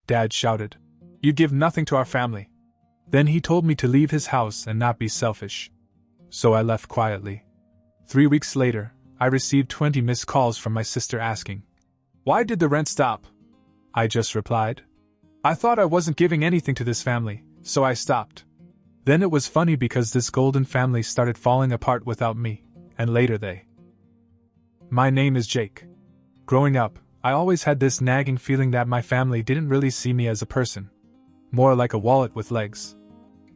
Dad shouted. "You give nothing to our family." Then he told me to leave his house and not be selfish. So I left quietly. 3 weeks later, I received 20 missed calls from my sister asking, "Why did the rent stop?" I just replied, "I thought I wasn't giving anything to this family, so I stopped." Then it was funny because this golden family started falling apart without me, and later they. My name is Jake. Growing up, I always had this nagging feeling that my family didn't really see me as a person. More like a wallet with legs.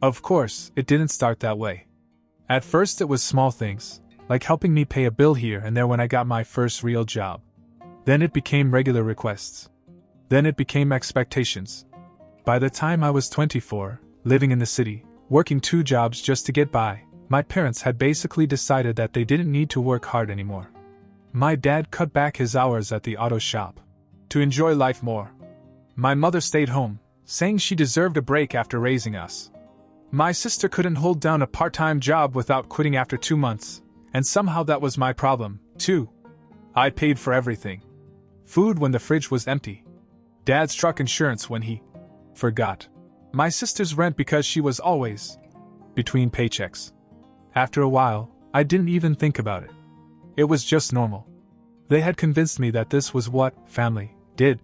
Of course, it didn't start that way. At first it was small things, like helping me pay a bill here and there when I got my first real job. Then it became regular requests. Then it became expectations. By the time I was 24, living in the city, working 2 jobs just to get by, my parents had basically decided that they didn't need to work hard anymore. My dad cut back his hours at the auto shop to enjoy life more. My mother stayed home, saying she deserved a break after raising us. My sister couldn't hold down a part-time job without quitting after 2 months, and somehow that was my problem, too. I paid for everything. Food when the fridge was empty. Dad's truck insurance when he forgot. My sister's rent because she was always between paychecks. After a while, I didn't even think about it. It was just normal. They had convinced me that this was what family did.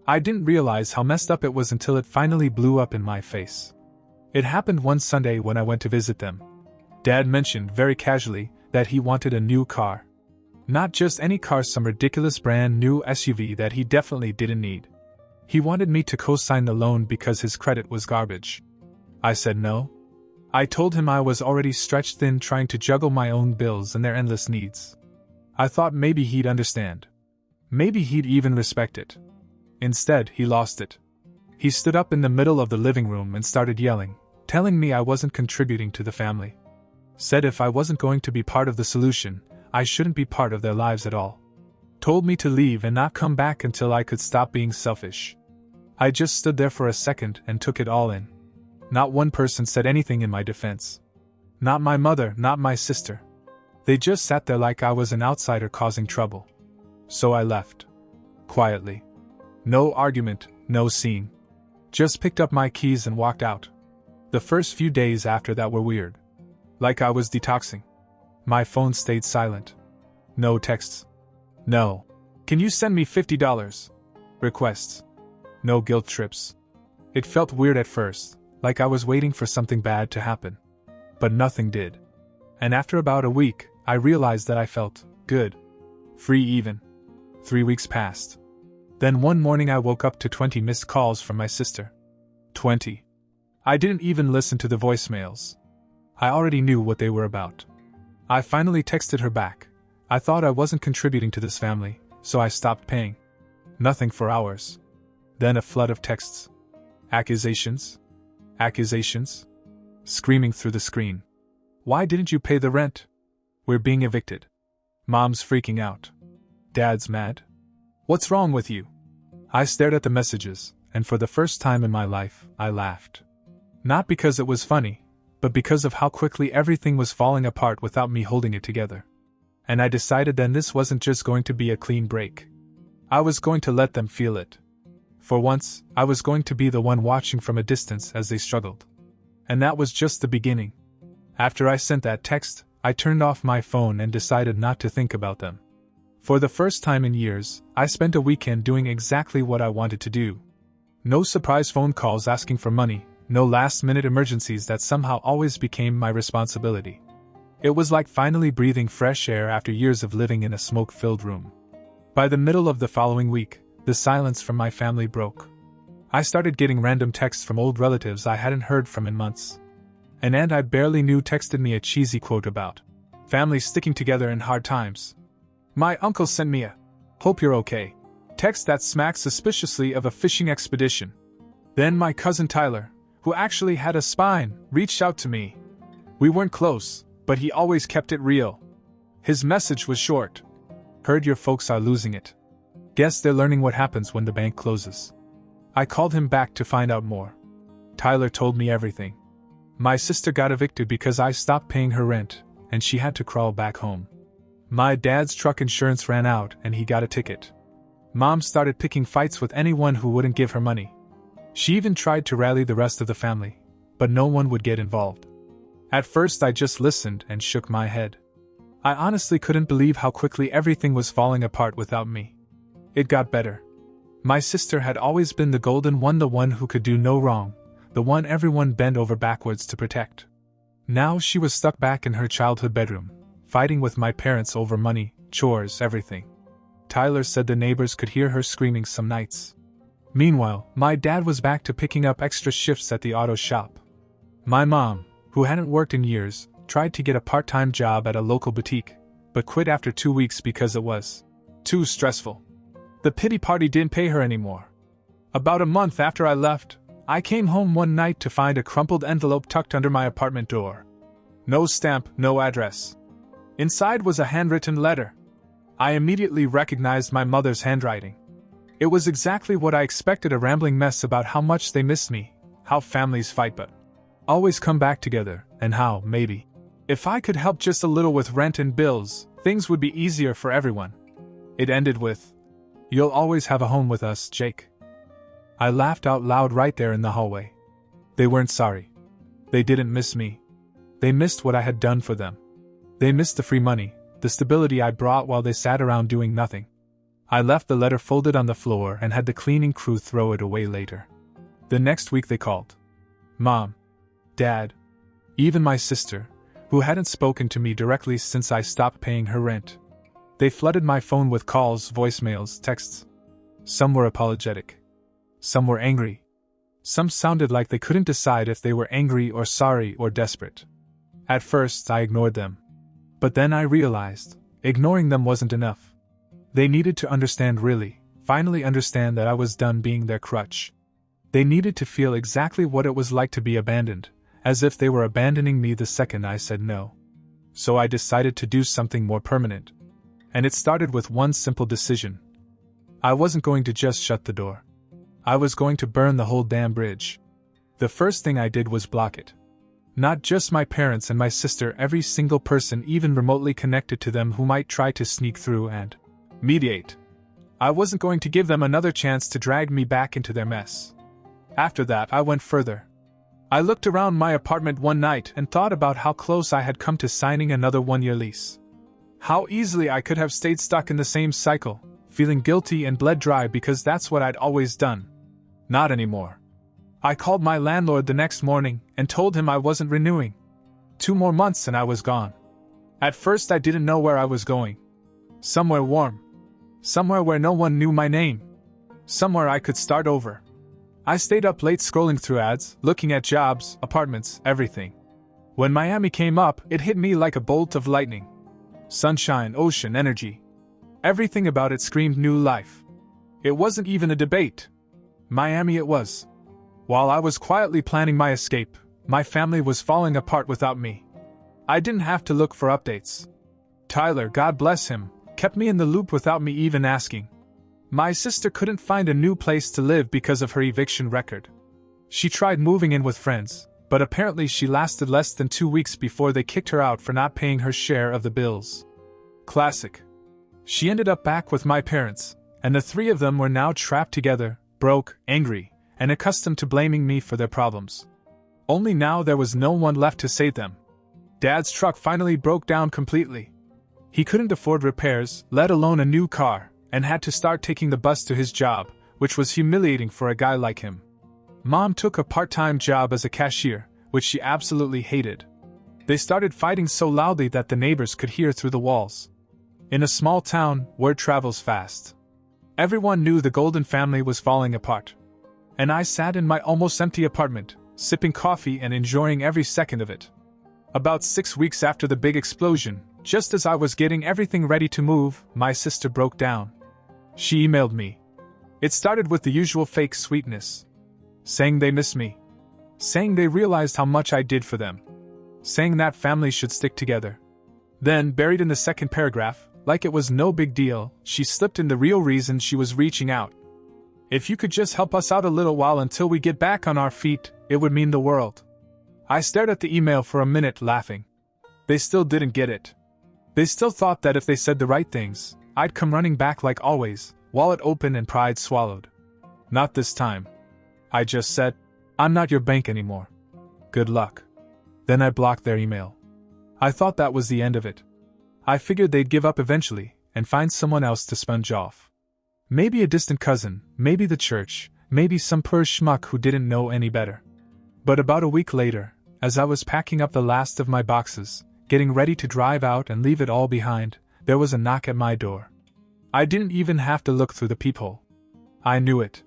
I didn't realize how messed up it was until it finally blew up in my face. It happened one Sunday when I went to visit them. Dad mentioned very casually that he wanted a new car. Not just any car, some ridiculous brand new SUV that he definitely didn't need. He wanted me to co-sign the loan because his credit was garbage. I said no. I told him I was already stretched thin trying to juggle my own bills and their endless needs. I thought maybe he'd understand. Maybe he'd even respect it. Instead, he lost it. He stood up in the middle of the living room and started yelling, telling me I wasn't contributing to the family. Said if I wasn't going to be part of the solution, I shouldn't be part of their lives at all. Told me to leave and not come back until I could stop being selfish. I just stood there for a second and took it all in. Not one person said anything in my defense. Not my mother, not my sister. They just sat there like I was an outsider causing trouble. So I left. Quietly. No argument, no scene. Just picked up my keys and walked out. The first few days after that were weird. Like I was detoxing. My phone stayed silent. No texts. No. "Can you send me $50? Requests. No guilt trips. It felt weird at first, like I was waiting for something bad to happen. But nothing did. And after about a week, I realized that I felt good. Free even. 3 weeks passed. Then one morning I woke up to 20 missed calls from my sister. 20. I didn't even listen to the voicemails. I already knew what they were about. I finally texted her back. I thought I wasn't contributing to this family, so I stopped paying. Nothing for hours. Then a flood of texts. Accusations. Accusations. Screaming through the screen. "Why didn't you pay the rent? We're being evicted." Mom's freaking out. Dad's mad. "What's wrong with you?" I stared at the messages, and for the first time in my life, I laughed. Not because it was funny, but because of how quickly everything was falling apart without me holding it together. And I decided then this wasn't just going to be a clean break. I was going to let them feel it. For once, I was going to be the one watching from a distance as they struggled. And that was just the beginning. After I sent that text, I turned off my phone and decided not to think about them. For the first time in years, I spent a weekend doing exactly what I wanted to do. No surprise phone calls asking for money, no last-minute emergencies that somehow always became my responsibility. It was like finally breathing fresh air after years of living in a smoke-filled room. By the middle of the following week, the silence from my family broke. I started getting random texts from old relatives I hadn't heard from in months. An aunt I barely knew texted me a cheesy quote about family sticking together in hard times. My uncle sent me a "hope you're okay" text that smacked suspiciously of a fishing expedition. Then my cousin Tyler, who actually had a spine, reached out to me. We weren't close, but he always kept it real. His message was short. "Heard your folks are losing it. Guess they're learning what happens when the bank closes." I called him back to find out more. Tyler told me everything. My sister got evicted because I stopped paying her rent, and she had to crawl back home. My dad's truck insurance ran out and he got a ticket. Mom started picking fights with anyone who wouldn't give her money. She even tried to rally the rest of the family, but no one would get involved. At first I just listened and shook my head. I honestly couldn't believe how quickly everything was falling apart without me. It got better. My sister had always been the golden one, the one who could do no wrong, the one everyone bent over backwards to protect. Now she was stuck back in her childhood bedroom, fighting with my parents over money, chores, everything. Tyler said the neighbors could hear her screaming some nights. Meanwhile, my dad was back to picking up extra shifts at the auto shop. My mom, who hadn't worked in years, tried to get a part-time job at a local boutique, but quit after 2 weeks because it was too stressful. The pity party didn't pay her anymore. About a month after I left, I came home one night to find a crumpled envelope tucked under my apartment door. No stamp, no address. Inside was a handwritten letter. I immediately recognized my mother's handwriting. It was exactly what I expected, a rambling mess about how much they miss me, how families fight but always come back together, and how, maybe, if I could help just a little with rent and bills, things would be easier for everyone. It ended with, "You'll always have a home with us, Jake." I laughed out loud right there in the hallway. They weren't sorry. They didn't miss me. They missed what I had done for them. They missed the free money, the stability I brought while they sat around doing nothing. I left the letter folded on the floor and had the cleaning crew throw it away later. The next week they called. Mom, Dad, even my sister, who hadn't spoken to me directly since I stopped paying her rent. They flooded my phone with calls, voicemails, texts. Some were apologetic. Some were angry. Some sounded like they couldn't decide if they were angry or sorry or desperate. At first, I ignored them. But then I realized, ignoring them wasn't enough. They needed to understand, really, finally understand that I was done being their crutch. They needed to feel exactly what it was like to be abandoned, as if they were abandoning me the second I said no. So I decided to do something more permanent. And it started with one simple decision. I wasn't going to just shut the door. I was going to burn the whole damn bridge. The first thing I did was block it. Not just my parents and my sister, every single person even remotely connected to them who might try to sneak through and mediate. I wasn't going to give them another chance to drag me back into their mess. After that, I went further. I looked around my apartment one night and thought about how close I had come to signing another one-year lease. How easily I could have stayed stuck in the same cycle, feeling guilty and bled dry because that's what I'd always done. Not anymore. I called my landlord the next morning and told him I wasn't renewing. 2 more months and I was gone. At first I didn't know where I was going. Somewhere warm. Somewhere where no one knew my name. Somewhere I could start over. I stayed up late scrolling through ads, looking at jobs, apartments, everything. When Miami came up, it hit me like a bolt of lightning. Sunshine, ocean, energy. Everything about it screamed new life. It wasn't even a debate. Miami it was. While I was quietly planning my escape, my family was falling apart without me. I didn't have to look for updates. Tyler, God bless him, kept me in the loop without me even asking. My sister couldn't find a new place to live because of her eviction record. She tried moving in with friends, but apparently she lasted less than 2 weeks before they kicked her out for not paying her share of the bills. Classic. She ended up back with my parents, and the 3 of them were now trapped together, broke, angry, and accustomed to blaming me for their problems. Only now there was no one left to save them. Dad's truck finally broke down completely. He couldn't afford repairs, let alone a new car, and had to start taking the bus to his job, which was humiliating for a guy like him. Mom took a part-time job as a cashier, which she absolutely hated. They started fighting so loudly that the neighbors could hear through the walls. In a small town, word travels fast. Everyone knew the Golden family was falling apart. And I sat in my almost empty apartment, sipping coffee and enjoying every second of it. About 6 weeks after the big explosion, just as I was getting everything ready to move, my sister broke down. She emailed me. It started with the usual fake sweetness. Saying they miss me. Saying they realized how much I did for them. Saying that families should stick together. Then, buried in the second paragraph, like it was no big deal, she slipped in the real reason she was reaching out. If you could just help us out a little while until we get back on our feet, it would mean the world. I stared at the email for a minute, laughing. They still didn't get it. They still thought that if they said the right things, I'd come running back like always, wallet open and pride swallowed. Not this time. I just said, "I'm not your bank anymore. Good luck." Then I blocked their email. I thought that was the end of it. I figured they'd give up eventually and find someone else to sponge off. Maybe a distant cousin, maybe the church, maybe some poor schmuck who didn't know any better. But about a week later, as I was packing up the last of my boxes, getting ready to drive out and leave it all behind, there was a knock at my door. I didn't even have to look through the peephole. I knew it.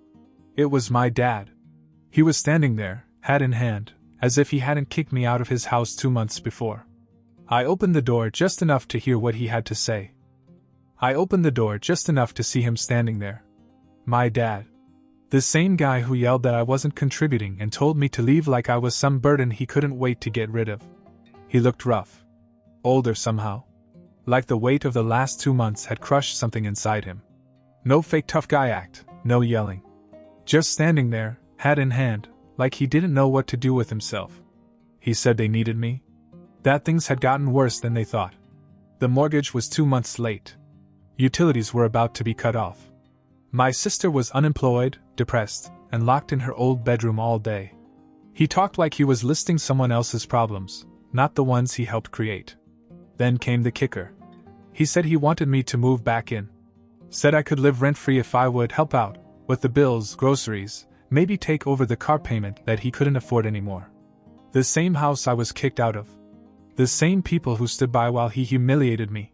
It was my dad. He was standing there, hat in hand, as if he hadn't kicked me out of his house 2 months before. I opened the door just enough to hear what he had to say. I opened the door just enough to see him standing there. My dad. The same guy who yelled that I wasn't contributing and told me to leave like I was some burden he couldn't wait to get rid of. He looked rough. Older somehow. Like the weight of the last 2 months had crushed something inside him. No fake tough guy act, no yelling. Just standing there, hat in hand, like he didn't know what to do with himself. He said they needed me. That things had gotten worse than they thought. The mortgage was 2 months late. Utilities were about to be cut off. My sister was unemployed, depressed, and locked in her old bedroom all day. He talked like he was listing someone else's problems, not the ones he helped create. Then came the kicker. He said he wanted me to move back in. Said I could live rent-free if I would help out, with the bills, groceries, maybe take over the car payment that he couldn't afford anymore. The same house I was kicked out of. The same people who stood by while he humiliated me.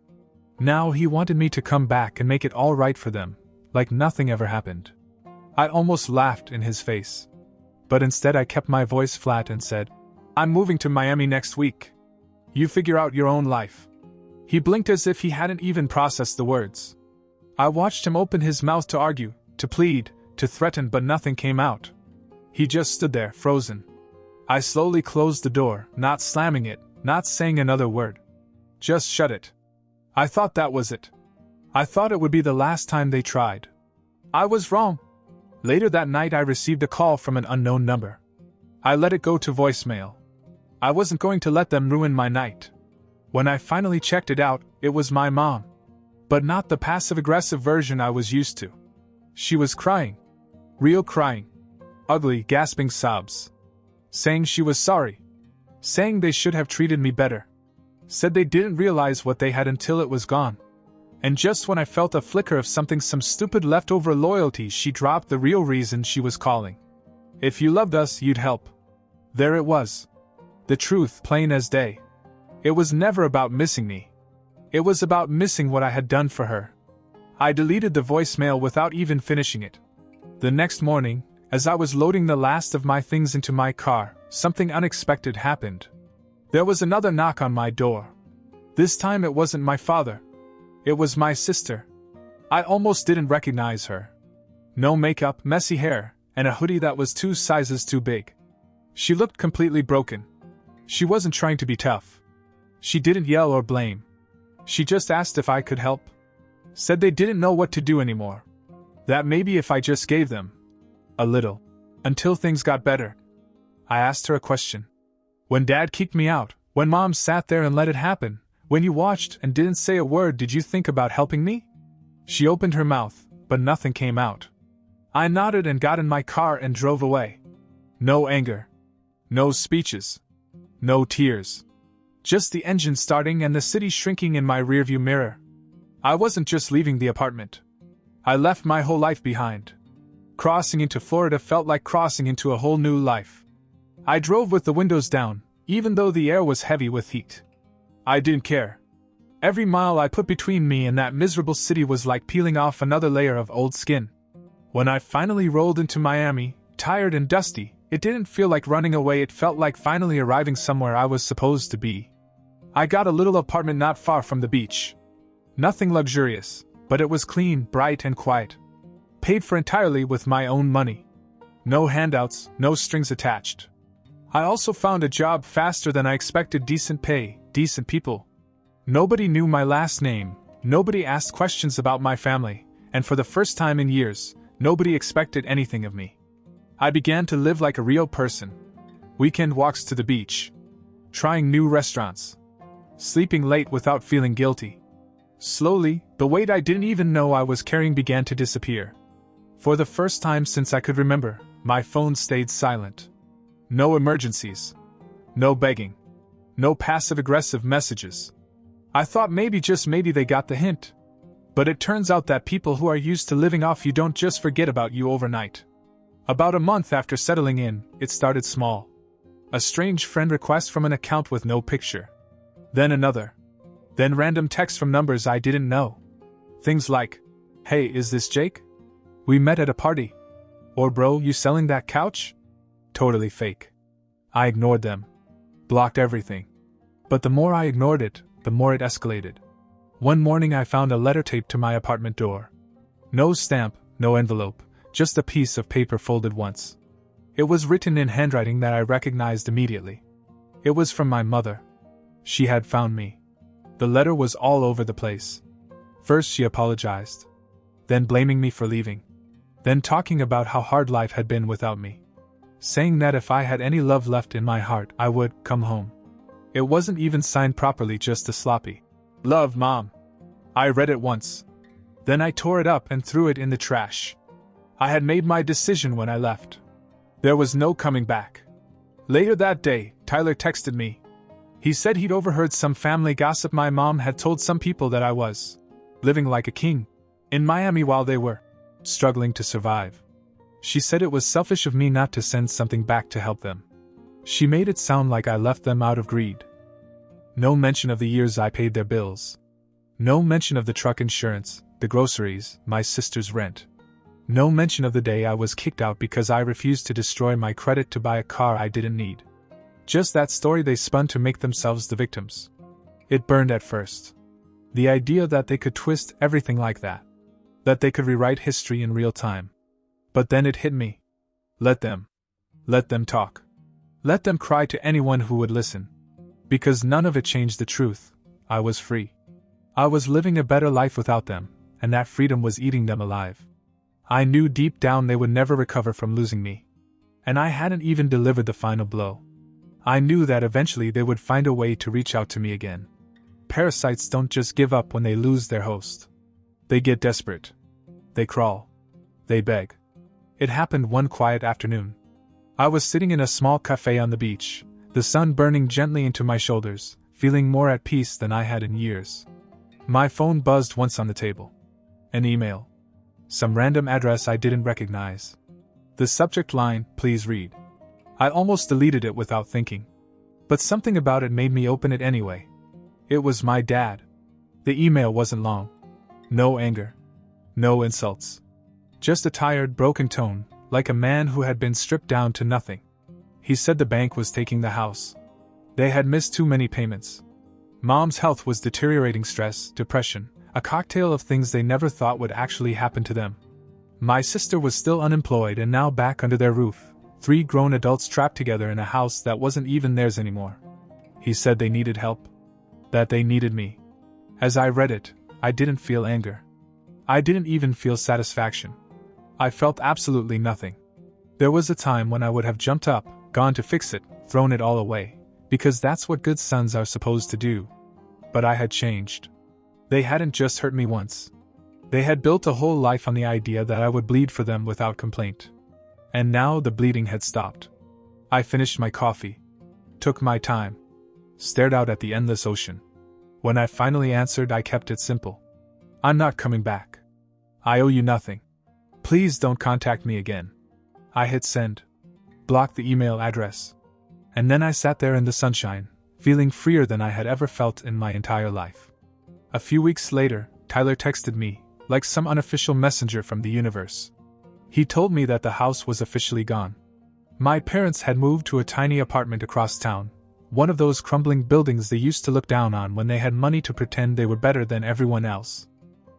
Now he wanted me to come back and make it all right for them, like nothing ever happened. I almost laughed in his face. But instead I kept my voice flat and said, "I'm moving to Miami next week. You figure out your own life." He blinked as if he hadn't even processed the words. I watched him open his mouth to argue, to plead, to threaten, but nothing came out. He just stood there, frozen. I slowly closed the door, not slamming it, not saying another word. Just shut it. I thought that was it. I thought it would be the last time they tried. I was wrong. Later that night I received a call from an unknown number. I let it go to voicemail. I wasn't going to let them ruin my night. When I finally checked it out, it was my mom. But not the passive-aggressive version I was used to. She was crying. Real crying. Ugly, gasping sobs. Saying she was sorry. Saying they should have treated me better. Said they didn't realize what they had until it was gone. And just when I felt a flicker of something, some stupid leftover loyalty, she dropped the real reason she was calling. If you loved us, you'd help. There it was. The truth, plain as day. It was never about missing me. It was about missing what I had done for her. I deleted the voicemail without even finishing it. The next morning, as I was loading the last of my things into my car, something unexpected happened. There was another knock on my door. This time it wasn't my father. It was my sister. I almost didn't recognize her. No makeup, messy hair, and a hoodie that was 2 sizes too big. She looked completely broken. She wasn't trying to be tough. She didn't yell or blame. She just asked if I could help. Said they didn't know what to do anymore. That maybe if I just gave them a little, until things got better. I asked her a question. When Dad kicked me out, when Mom sat there and let it happen, when you watched and didn't say a word, did you think about helping me? She opened her mouth, but nothing came out. I nodded and got in my car and drove away. No anger. No speeches. No tears. Just the engine starting and the city shrinking in my rearview mirror. I wasn't just leaving the apartment. I left my whole life behind. Crossing into Florida felt like crossing into a whole new life. I drove with the windows down, even though the air was heavy with heat. I didn't care. Every mile I put between me and that miserable city was like peeling off another layer of old skin. When I finally rolled into Miami, tired and dusty, it didn't feel like running away, it felt like finally arriving somewhere I was supposed to be. I got a little apartment not far from the beach. Nothing luxurious, but it was clean, bright and quiet. Paid for entirely with my own money. No handouts, no strings attached. I also found a job faster than I expected, decent pay, decent people. Nobody knew my last name, nobody asked questions about my family, and for the first time in years, nobody expected anything of me. I began to live like a real person. Weekend walks to the beach. Trying new restaurants. Sleeping late without feeling guilty. Slowly, the weight I didn't even know I was carrying began to disappear. For the first time since I could remember, My phone stayed silent. No emergencies. No begging. No passive-aggressive messages. I thought maybe, just maybe, they got the hint. But it turns out that people who are used to living off you don't just forget about you overnight. About a month after settling in, it started small. A strange friend request from an account with no picture. Then another. Then random texts from numbers I didn't know. Things like, "Hey, is this Jake? We met at a party." Or, "Bro, you selling that couch?" Totally fake. I ignored them. Blocked everything. But the more I ignored it, the more it escalated. One morning I found a letter taped to my apartment door. No stamp, no envelope, just a piece of paper folded once. It was written in handwriting that I recognized immediately. It was from my mother. She had found me. The letter was all over the place. First she apologized. Then blaming me for leaving. Then talking about how hard life had been without me. Saying that if I had any love left in my heart, I would come home. It wasn't even signed properly, just a sloppy, "Love, Mom." I read it once. Then I tore it up and threw it in the trash. I had made my decision when I left. There was no coming back. Later that day, Tyler texted me. He said he'd overheard some family gossip. My mom had told some people that I was living like a king in Miami while they were struggling to survive. She said it was selfish of me not to send something back to help them. She made it sound like I left them out of greed. No mention of the years I paid their bills. No mention of the truck insurance, the groceries, my sister's rent. No mention of the day I was kicked out because I refused to destroy my credit to buy a car I didn't need. Just that story they spun to make themselves the victims. It burned at first. The idea that they could twist everything like that. That they could rewrite history in real time. But then it hit me. Let them. Let them talk. Let them cry to anyone who would listen. Because none of it changed the truth. I was free. I was living a better life without them, and that freedom was eating them alive. I knew deep down they would never recover from losing me. And I hadn't even delivered the final blow. I knew that eventually they would find a way to reach out to me again. Parasites don't just give up when they lose their host. They get desperate. They crawl. They beg. It happened one quiet afternoon. I was sitting in a small cafe on the beach, the sun burning gently into my shoulders, feeling more at peace than I had in years. My phone buzzed once on the table. An email. Some random address I didn't recognize. The subject line, "Please read." I almost deleted it without thinking. But something about it made me open it anyway. It was my dad. The email wasn't long. No anger. No insults. Just a tired, broken tone, like a man who had been stripped down to nothing. He said the bank was taking the house. They had missed too many payments. Mom's health was deteriorating, stress, depression, a cocktail of things they never thought would actually happen to them. My sister was still unemployed and now back under their roof, 3 grown adults trapped together in a house that wasn't even theirs anymore. He said they needed help. That they needed me. As I read it, I didn't feel anger. I didn't even feel satisfaction. I felt absolutely nothing. There was a time when I would have jumped up, gone to fix it, thrown it all away, because that's what good sons are supposed to do. But I had changed. They hadn't just hurt me once. They had built a whole life on the idea that I would bleed for them without complaint. And now the bleeding had stopped. I finished my coffee. Took my time. Stared out at the endless ocean. When I finally answered, I kept it simple. I'm not coming back. I owe you nothing. Please don't contact me again. I hit send. Blocked the email address. And then I sat there in the sunshine, feeling freer than I had ever felt in my entire life. A few weeks later, Tyler texted me, like some unofficial messenger from the universe. He told me that the house was officially gone. My parents had moved to a tiny apartment across town, one of those crumbling buildings they used to look down on when they had money to pretend they were better than everyone else.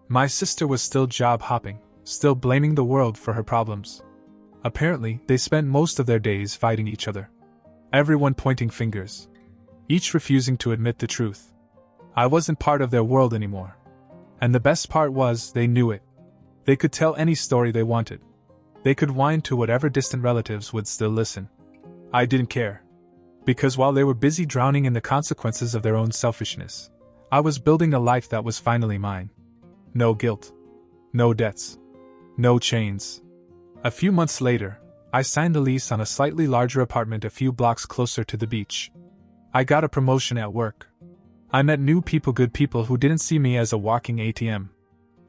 My sister was still job hopping, still blaming the world for her problems. Apparently, they spent most of their days fighting each other. Everyone pointing fingers. Each refusing to admit the truth. I wasn't part of their world anymore. And the best part was, they knew it. They could tell any story they wanted. They could whine to whatever distant relatives would still listen. I didn't care. Because while they were busy drowning in the consequences of their own selfishness, I was building a life that was finally mine. No guilt. No debts. No chains. A few months later, I signed the lease on a slightly larger apartment a few blocks closer to the beach. I got a promotion at work. I met new people, good people who didn't see me as a walking ATM.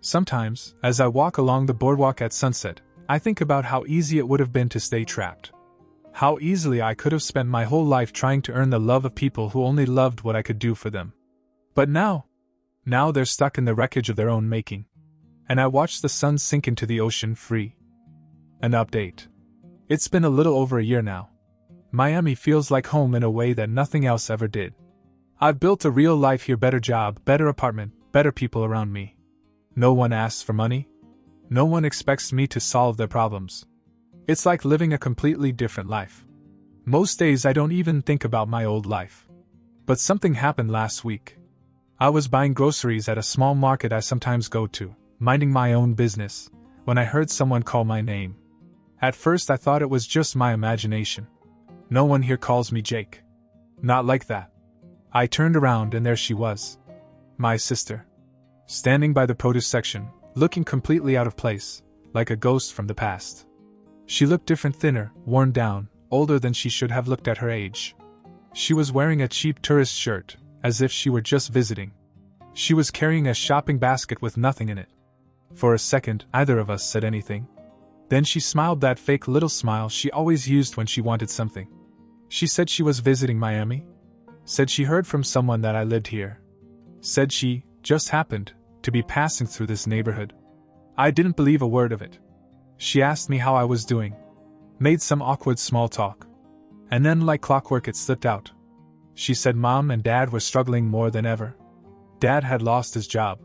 Sometimes, as I walk along the boardwalk at sunset, I think about how easy it would have been to stay trapped. How easily I could have spent my whole life trying to earn the love of people who only loved what I could do for them. But now they're stuck in the wreckage of their own making. And I watch the sun sink into the ocean free. An update. It's been a little over a year now. Miami feels like home in a way that nothing else ever did. I've built a real life here, better job, better apartment, better people around me. No one asks for money. No one expects me to solve their problems. It's like living a completely different life. Most days I don't even think about my old life. But something happened last week. I was buying groceries at a small market I sometimes go to, minding my own business, when I heard someone call my name. At first I thought it was just my imagination. No one here calls me Jake. Not like that. I turned around and there she was. My sister. Standing by the produce section, looking completely out of place, like a ghost from the past. She looked different, thinner, worn down, older than she should have looked at her age. She was wearing a cheap tourist shirt, as if she were just visiting. She was carrying a shopping basket with nothing in it. For a second, neither of us said anything. Then she smiled, that fake little smile she always used when she wanted something. She said she was visiting Miami. Said she heard from someone that I lived here. Said she just happened to be passing through this neighborhood. I didn't believe a word of it. She asked me how I was doing. Made some awkward small talk. And then like clockwork it slipped out. She said Mom and Dad were struggling more than ever. Dad had lost his job.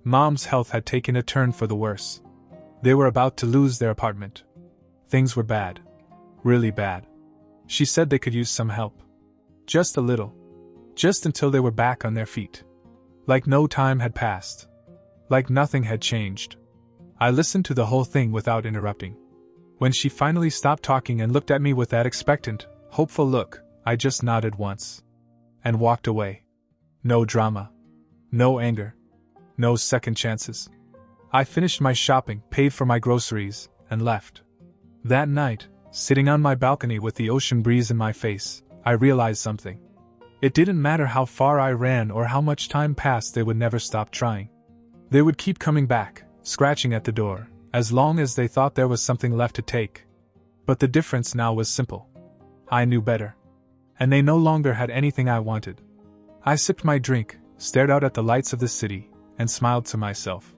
Mom's health had taken a turn for the worse. They were about to lose their apartment. Things were bad. Really bad. She said they could use some help. Just a little. Just until they were back on their feet. Like no time had passed. Like nothing had changed. I listened to the whole thing without interrupting. When she finally stopped talking and looked at me with that expectant, hopeful look, I just nodded once. And walked away. No drama. No anger. No second chances. I finished my shopping, paid for my groceries, and left. That night, sitting on my balcony with the ocean breeze in my face, I realized something. It didn't matter how far I ran or how much time passed, they would never stop trying. They would keep coming back, scratching at the door, as long as they thought there was something left to take. But the difference now was simple. I knew better. And they no longer had anything I wanted. I sipped my drink, stared out at the lights of the city, and smiled to myself.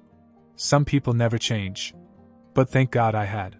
Some people never change. But thank God I had.